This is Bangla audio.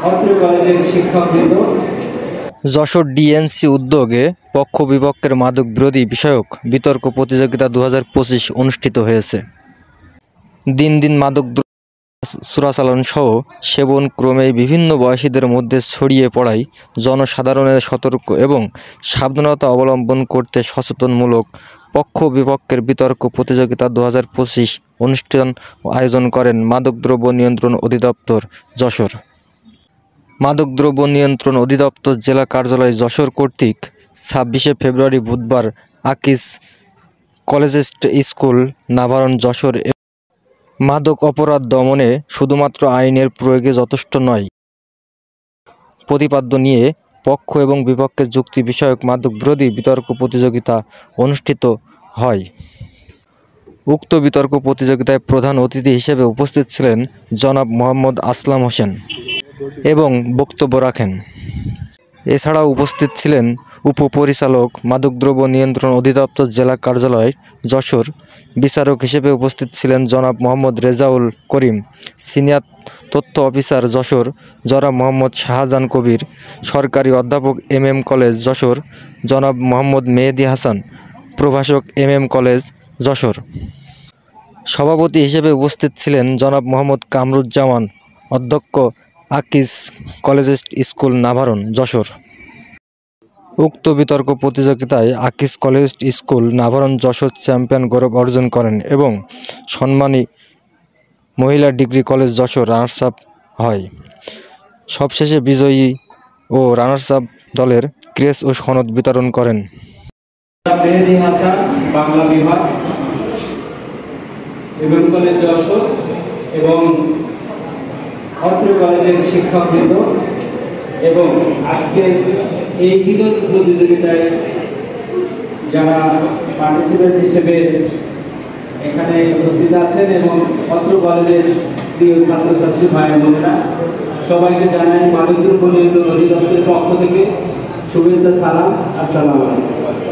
অত্র কলেজের শিক্ষকবৃন্দ, যশোর ডিএনসি উদ্যোগে পক্ষ বিপক্ষের মাদক বিরোধী বিষয়ক বিতর্ক প্রতিযোগিতা 2025 অনুষ্ঠিত হয়েছে। দিন দিন মাদক চোরাচালান সহ সেবন ক্রমেই বিভিন্ন বয়সীদের মধ্যে ছড়িয়ে পড়ায় জনসাধারণের সতর্ক এবং সাবধানতা অবলম্বন করতে সচেতনমূলক পক্ষ বিপক্ষের বিতর্ক প্রতিযোগিতা 2025 অনুষ্ঠান আয়োজন করেন মাদকদ্রব্য নিয়ন্ত্রণ অধিদপ্তর যশোর। মাদকদ্রব্য নিয়ন্ত্রণ অধিদপ্তর জেলা কার্যালয় যশোর কর্তৃক 26শে ফেব্রুয়ারি বুধবার আকিস কলেজিয়েট স্কুল নাভারণ যশোর মাদক অপরাধ দমনে শুধুমাত্র আইনের প্রয়োগে যথেষ্ট নয় প্রতিপাদ্য নিয়ে পক্ষ এবং বিপক্ষের যুক্তি বিষয়ক মাদক বিরোধী বিতর্ক প্রতিযোগিতা অনুষ্ঠিত হয়। উক্ত বিতর্ক প্রতিযোগিতায় প্রধান অতিথি হিসেবে উপস্থিত ছিলেন জনাব মোহাম্মদ আসলাম হোসেন এবং বক্তব্য রাখেন। এছাড়াও উপস্থিত ছিলেন উপপরিচালক মাদকদ্রব্য নিয়ন্ত্রণ অধিদপ্তর জেলা কার্যালয় যশোর। বিচারক হিসেবে উপস্থিত ছিলেন জনাব মোহাম্মদ রেজাউল করিম, সিনিয়র তথ্য অফিসার যশোর জনাব মোহাম্মদ শাহজাহান কবির, সরকারি অধ্যাপক MM কলেজ যশোর জনাব মোহাম্মদ মেহেদি হাসান, প্রভাষক MM কলেজ যশোর। সভাপতি হিসেবে উপস্থিত ছিলেন জনাব মোহাম্মদ কামরুজ্জামান, অধ্যক্ষ আকিস কলেজিয়েট স্কুল নাভারণ যশোর। উক্ত বিতর্ক প্রতিযোগিতায় আকিস collegiate school Navaran Jessore champion গৌরব অর্জন করেন এবং সম্মানী মহিলা degree college Jessore runners up হয়। সবশেষে বিজয়ী ও রানার্স আপ দলের ক্রেস্ট ও সনদ বিতরণ করেন। মেহেদি হাসান, বাংলা বিভাগ, MM কলেজ যশোর এবং অত্র কলেজের শিক্ষকবৃন্দ এবং আজকে এই বিতর্ক প্রতিযোগিতায় যারা পার্টিসিপেন্ট হিসেবে এখানে উপস্থিত আছেন এবং অত্র কলেজের প্রিয় ছাত্রছাত্রী ভাই বোনেরা, সবাইকে জানাই মাদকদ্রব্য নিয়ন্ত্রণ অধিদপ্তরের পক্ষ থেকে শুভেচ্ছা, সালাম, আসসালামু আলাইকুম।